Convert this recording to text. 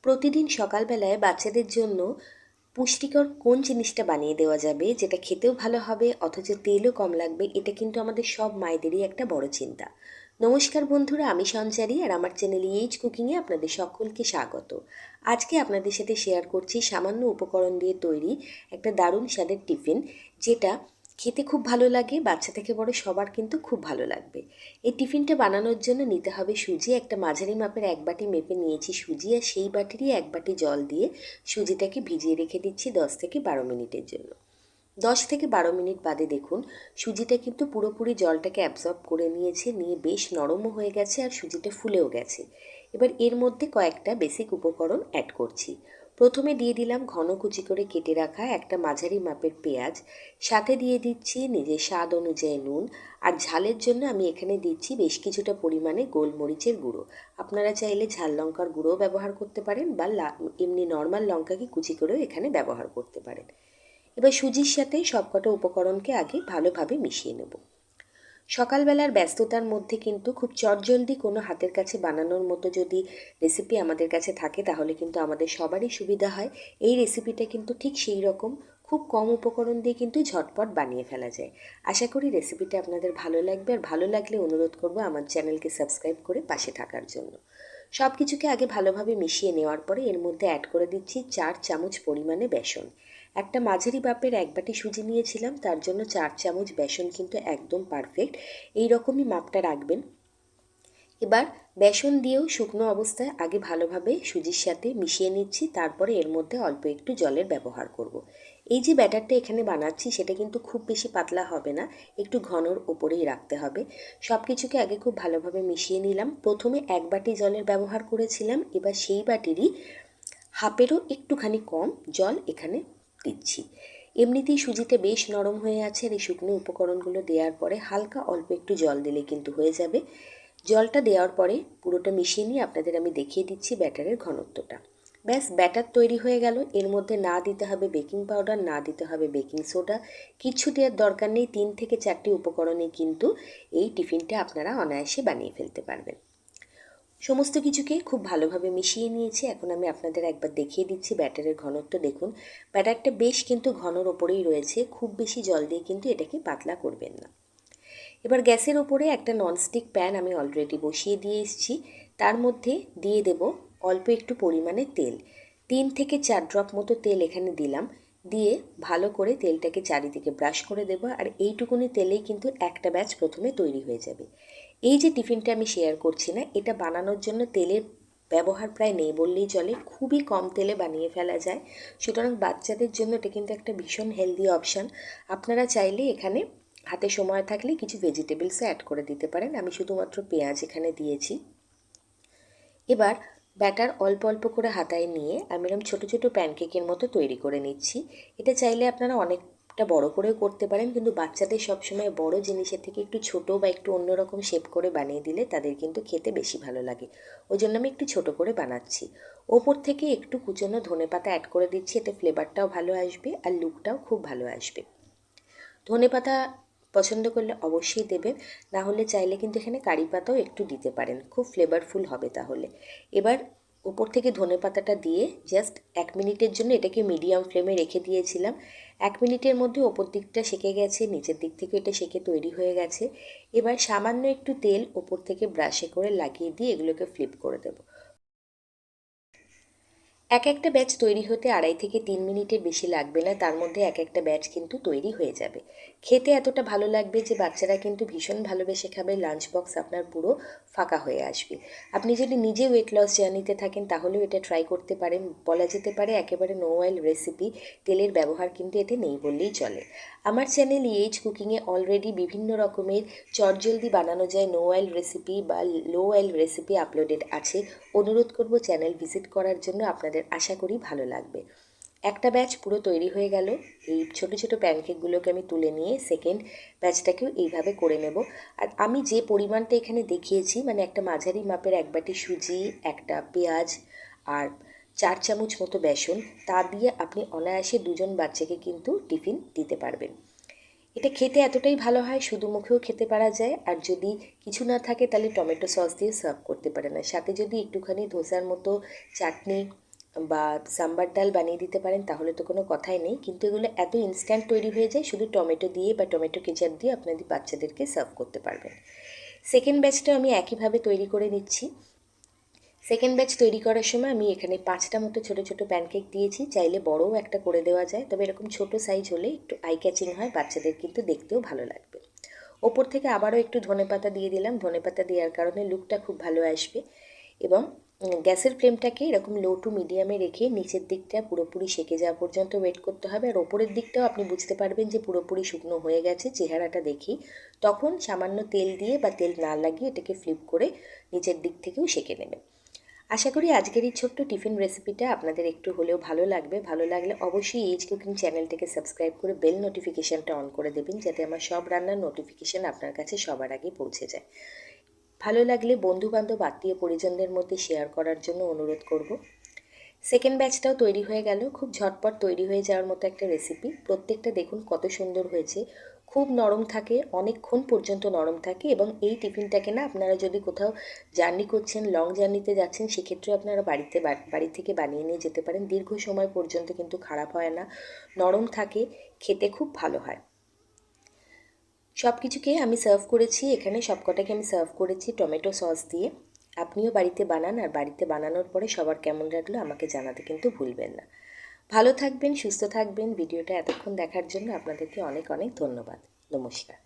প্রতিদিন সকালবেলায় বাচ্চাদের জন্য পুষ্টিকর কোন জিনিসটা বানিয়ে দেওয়া যাবে যেটা খেতেও ভালো হবে অথচ তেলও কম লাগবে, এটা কিন্তু আমাদের সব মায়েদেরই একটা বড় চিন্তা। নমস্কার বন্ধুরা, আমি সঞ্চারী আর আমার চ্যানেল কুকিংয়ে আপনাদের সকলকে স্বাগত। আজকে আপনাদের সাথে শেয়ার করছি সামান্য উপকরণ দিয়ে তৈরি একটা দারুণ স্বাদের টিফিন, যেটা খেতে খুব ভালো লাগে, বাচ্চা থেকে বড় সবার কিন্তু খুব ভালো লাগবে। এই টিফিনটা বানানোর জন্য নিতে হবে সুজি। একটা মাঝারি মাপের এক বাটি মেপে নিয়েছি সুজি, আর সেই বাটিরই এক বাটি জল দিয়ে সুজিটাকে ভিজিয়ে রেখে দিচ্ছি 10 থেকে 12 মিনিটের জন্য। 10 থেকে 12 মিনিট বাদে দেখুন সুজিটা কিন্তু পুরোপুরি জলটাকে অ্যাবজর্ব করে নিয়েছে, নিয়ে বেশ নরমও হয়ে গেছে আর সুজিটা ফুলেও গেছে। এবার এর মধ্যে কয়েকটা বেসিক উপকরণ অ্যাড করছি। প্রথমে দিয়ে দিলাম ঘন কুচি করে কেটে রাখা একটা মাঝারি মাপের পেঁয়াজ, সাথে দিয়ে দিচ্ছি নিজের স্বাদ অনুযায়ী নুন, আর ঝালের জন্য আমি এখানে দিচ্ছি বেশ কিছুটা পরিমাণে গোলমরিচের গুঁড়ো। আপনারা চাইলে ঝাল লঙ্কার গুঁড়োও ব্যবহার করতে পারেন বা এমনি নর্মাল লঙ্কাকে কুচি করেও এখানে ব্যবহার করতে পারেন। এবার সুজির সাথে সবকটা উপকরণকে আগে ভালোভাবে মিশিয়ে নেব। সকালবেলার ব্যস্ততার মধ্যে কিন্তু খুব চটজলদি কোনো হাতের কাছে বানানোর মতো যদি রেসিপি আমাদের কাছে থাকে তাহলে কিন্তু আমাদের সবারই সুবিধা হয়। এই রেসিপিটা কিন্তু ঠিক সেই রকম, খুব কম উপকরণ দিয়ে কিন্তু ঝটপট বানিয়ে ফেলা যায়। আশা করি রেসিপিটা আপনাদের ভালো লাগবে, আর ভালো লাগলে অনুরোধ করব আমার চ্যানেলকে সাবস্ক্রাইব করে পাশে থাকার জন্য। সব কিছুকে আগে ভালোভাবে মিশিয়ে নেওয়ার পরে এর মধ্যে অ্যাড করে দিচ্ছি 4 চামচ পরিমাণে বেসন। একটা মাঝারি মাপের এক বাটি সুজি নিয়েছিলাম, তার জন্য 4 চামচ বেসন কিন্তু একদম পারফেক্ট। এই রকমই মাপটা রাখবেন। এবার বেসন দিয়েও শুকনো অবস্থায় আগে ভালোভাবে সুজির সাথে মিশিয়ে নিচ্ছি, তারপরে এর মধ্যে অল্প একটু জলের ব্যবহার করব। এই যে ব্যাটারটা এখানে বানাচ্ছি সেটা কিন্তু খুব বেশি পাতলা হবে না, একটু ঘনর ওপরেই রাখতে হবে। সব কিছুকে আগে খুব ভালোভাবে মিশিয়ে নিলাম। প্রথমে এক বাটি জলের ব্যবহার করেছিলাম, এবার সেই বাটিরই হাফেরও একটুখানি কম জল এখানে দিচ্ছি। এমনিতেই সুজিটা বেশ নরম হয়ে আছে, আর এই শুকনো উপকরণগুলো দেওয়ার পরে হালকা অল্প একটু জল দিলে কিন্তু হয়ে যাবে। জলটা দেওয়ার পরে পুরোটা মিশিয়ে নিয়ে আপনাদের আমি দেখিয়ে দিচ্ছি ব্যাটারের ঘনত্বটা। ব্যাস, ব্যাটার তৈরি হয়ে গেল। এর মধ্যে না দিতে হবে বেকিং পাউডার, না দিতে হবে বেকিং সোডা, কিছু দেওয়ার দরকার নেই। 3 থেকে 4টি উপকরণে কিন্তু এই টিফিনটা আপনারা অনায়াসে বানিয়ে ফেলতে পারবেন। সমস্ত কিছুকে খুব ভালোভাবে মিশিয়ে নিয়েছি। এখন আমি আপনাদের একবার দেখিয়ে দিচ্ছি ব্যাটারের ঘনত্ব। দেখুন ব্যাটারটা বেশ কিন্তু ঘনর ওপরেই রয়েছে, খুব বেশি জল দিয়ে কিন্তু এটাকে পাতলা করবেন না। এবার গ্যাসের ওপরে একটা ননস্টিক প্যান আমি অলরেডি বসিয়ে দিয়ে এসেছি, তার মধ্যে দিয়ে দেব অল্প একটু পরিমাণে তেল। 3 থেকে 4 ড্রপ মতো তেল এখানে দিলাম, দিয়ে ভালো করে তেলটাকে চারিদিকে ব্রাশ করে দেব। আর এইটুকুনি তেলেই কিন্তু একটা ব্যাচ প্রথমে তৈরি হয়ে যাবে। এই যে টিফিনটা আমি শেয়ার করছি না, এটা বানানোর জন্য তেলের ব্যবহার প্রায় নেই বললেই চলে, খুবই কম তেলে বানিয়ে ফেলা যায়। সুতরাং বাচ্চাদের জন্য এটা কিন্তু একটা ভীষণ হেলদি অপশান। আপনারা চাইলে এখানে হাতে সময় থাকলে কিছু ভেজিটেবলসও অ্যাড করে দিতে পারেন। আমি শুধুমাত্র পেঁয়াজ এখানে দিয়েছি। এবার ব্যাটার অল্প অল্প করে হাতায় নিয়ে আমি এরকম ছোটো ছোটো প্যানকেকের মতো তৈরি করে নিচ্ছি। এটা চাইলে আপনারা অনেকটা বড় করেও করতে পারেন, কিন্তু বাচ্চাদের সবসময় বড় জিনিসের থেকে একটু ছোট বা একটু অন্যরকম শেপ করে বানিয়ে দিলে তাদের কিন্তু খেতে বেশি ভালো লাগে। ওই জন্য আমি একটু ছোট করে বানাচ্ছি। ওপর থেকে একটু কুচনো ধনেপাতা অ্যাড করে দিচ্ছি, এতে ফ্লেভারটাও ভালো আসবে আর লুকটাও খুব ভালো আসবে। ধনেপাতা পছন্দ করলে অবশ্যই দেবেন, না হলে চাইলে কিন্তু এখানে কারি পাতাও একটু দিতে পারেন, খুব ফ্লেভারফুল হবে তাহলে। এবার উপর থেকে ধনেপাতাটা দিয়ে জাস্ট 1 মিনিটের জন্য এটাকে মিডিয়াম ফ্লেমে রেখে দিয়েছিলাম। 1 মিনিটের মধ্যে ওপর দিকটা সেঁকে গেছে, নিচের দিক থেকে এটা সেঁকে তৈরি হয়ে গেছে। এবার সামান্য একটু তেল ওপর থেকে ব্রাশে করে লাগিয়ে দিয়ে এগুলোকে ফ্লিপ করে দেবো। এক একটা ব্যাচ তৈরি হতে 2.5 থেকে 3 মিনিটের বেশি লাগবে না, তার মধ্যে এক একটা ব্যাচ কিন্তু তৈরি হয়ে যাবে। খেতে এতটা ভালো লাগবে যে বাচ্চারা কিন্তু ভীষণ ভালোবেসে খাবে, লাঞ্চ বক্স আপনার পুরো ফাঁকা হয়ে আসবে। আপনি যদি নিজে ওয়েট লস জার্নিতে থাকেন তাহলেও এটা ট্রাই করতে পারেন। বলা যেতে পারে একেবারে নো অয়েল রেসিপি, তেলের ব্যবহার কিন্তু এতে নেই বললেই চলে। আমার চ্যানেল কুকিংয়ে অলরেডি বিভিন্ন রকমের চটজলদি বানানো যায় নো অয়েল রেসিপি বা লো অয়েল রেসিপি আপলোডেড আছে। অনুরোধ করব চ্যানেল ভিজিট করার জন্য, আপনাদের আশা করি ভালো লাগবে। একটা ব্যাচ পুরো তৈরি হয়ে গেল। এই ছোট ছোট প্যানকেকগুলোকে আমি তুলে নিয়ে সেকেন্ড ব্যাচটাকেও এইভাবে করে নেব। আর আমি যে পরিমাণটা এখানে দেখিয়েছি, মানে একটা মাঝারি মাপের এক বাটি সুজি, একটা পেঁয়াজ আর 4 চামচ মতো বেসন, তা দিয়ে আপনি অনায়াসে 2জন বাচ্চাকে কিন্তু টিফিন দিতে পারবেন। এটা খেতে এতটাই ভালো হয়, শুধু মুখেও খেতে পারা যায়, আর যদি কিছু না থাকে তাহলে টমেটো সস দিয়ে সার্ভ করতে পারেন। আর সাথে যদি একটুখানি ধোসার মতো চাটনি বা সাম্বার ডাল বানিয়ে দিতে পারেন, তাহলে তো কোনো কথাই নেই। কিন্তু এগুলো এত ইনস্ট্যান্ট তৈরি হয়ে যায়, শুধু টমেটো দিয়ে বা টমেটো কেচাপ দিয়ে আপনাদের বাচ্চাদেরকে সার্ভ করতে পারবেন। সেকেন্ড ব্যাচটা আমি একইভাবে তৈরি করে নিচ্ছি। সেকেন্ড ব্যাচ তৈরি করার সময় আমি এখানে 5টা মতো ছোটো ছোটো প্যানকেক দিয়েছি। চাইলে বড়ও একটা করে দেওয়া যায়, তবে এরকম ছোটো সাইজ হলে একটু আই ক্যাচিং হয়, বাচ্চাদের কিন্তু দেখতেও ভালো লাগবে। ওপর থেকে আবারও একটু ধনেপাতা দিয়ে দিলাম। ধনেপাতা দেওয়ার কারণে লুকটা খুব ভালো আসবে। এবং গ্যাসের ফ্লেমটাকে এরকম লো টু মিডিয়ামে রেখে নিচের দিকটা পুরোপুরি সেঁকে যাওয়া পর্যন্ত ওয়েট করতে হবে। আর ওপরের দিকটাও আপনি বুঝতে পারবেন যে পুরোপুরি শুকনো হয়ে গেছে চেহারাটা দেখেই। তখন সামান্য তেল দিয়ে বা তেল না লাগিয়ে এটাকে ফ্লিপ করে নিচের দিক থেকেও সেঁকে নেবেন। আশা করি আজকের এই ছোট্ট টিফিন রেসিপিটা আপনাদের একটু হলেও ভালো লাগবে। ভালো লাগলে অবশ্যই এইজ কুকিং চ্যানেলটাকে সাবস্ক্রাইব করে বেল নোটিফিকেশানটা অন করে দেবেন, যাতে আমার সব রান্নার নোটিফিকেশান আপনার কাছে সবার আগে পৌঁছে যায়। ভালো লাগলে বন্ধুবান্ধব আত্মীয় পরিজনদের মধ্যে শেয়ার করার জন্য অনুরোধ করব। সেকেন্ড ব্যাচটাও তৈরি হয়ে গেল। খুব ঝটপট তৈরি হয়ে যাওয়ার মতো একটা রেসিপি। প্রত্যেকটা দেখুন কত সুন্দর হয়েছে। খুব নরম থাকে, অনেকক্ষণ পর্যন্ত নরম থাকে। এবং এই টিফিনটাকে না আপনারা যদি কোথাও জার্নি করছেন, লং জার্নিতে যাচ্ছেন, সেক্ষেত্রে আপনারা বাড়ি থেকে বানিয়ে নিয়ে যেতে পারেন। দীর্ঘ সময় পর্যন্ত কিন্তু খারাপ হয় না, নরম থাকে, খেতে খুব ভালো হয়। সব কিছুকে আমি সার্ভ করেছি, এখানে সবকটাকে আমি সার্ভ করেছি টমেটো সস দিয়ে। আপনিও বাড়িতে বানান, আর বাড়িতে বানানোর পরে সবার কেমন লাগলো আমাকে জানাতে কিন্তু ভুলবেন না। ভালো থাকবেন, সুস্থ থাকবেন। ভিডিওটা এতক্ষণ দেখার জন্য আপনাদেরকে অনেক অনেক ধন্যবাদ। নমস্কার।